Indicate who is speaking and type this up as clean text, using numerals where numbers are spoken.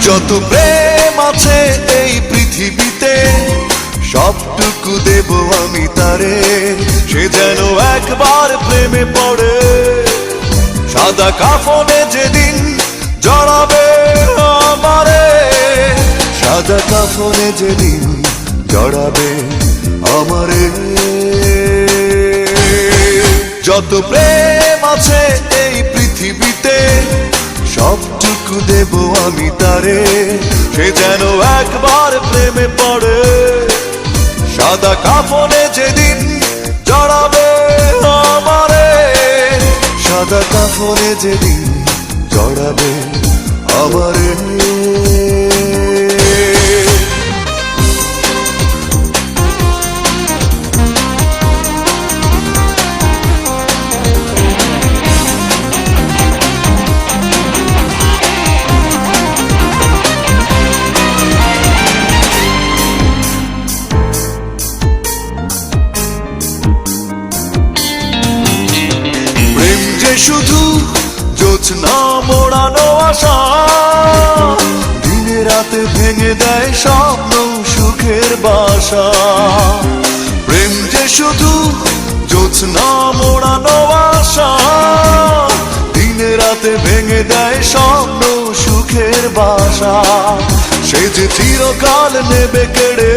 Speaker 1: যত প্রেম আছে এই পৃথিবীতে সবটুকু দেব আমি তারে, সে যেন একবার প্রেমে পড়ে। সাদা কাফনে যেদিন জড়াবে আমারে, সাদা কাফনে যেদিন জড়াবে আমারে। যত প্রেম আছে এই পৃথিবীতে সবটুকু দেব আমি তারে, সে যেন একবার প্রেমে পড়ে। সাদা কাফনে যেদিন জড়াবে আমারে, সাদা কাফনে যেদিন জড়াবে আমারে। শুধু জোছনা মোড়ানো আশা, দিনে রাতে ভেঙে দেয় স্বপ্ন সুখের বাসা। প্রেম যে শুধু জোছনা মোড়ানো আশা, দিনে রাতে ভেঙে দেয় স্বপ্ন সুখের বাসা। সে যে চিরকাল নেবে কেড়ে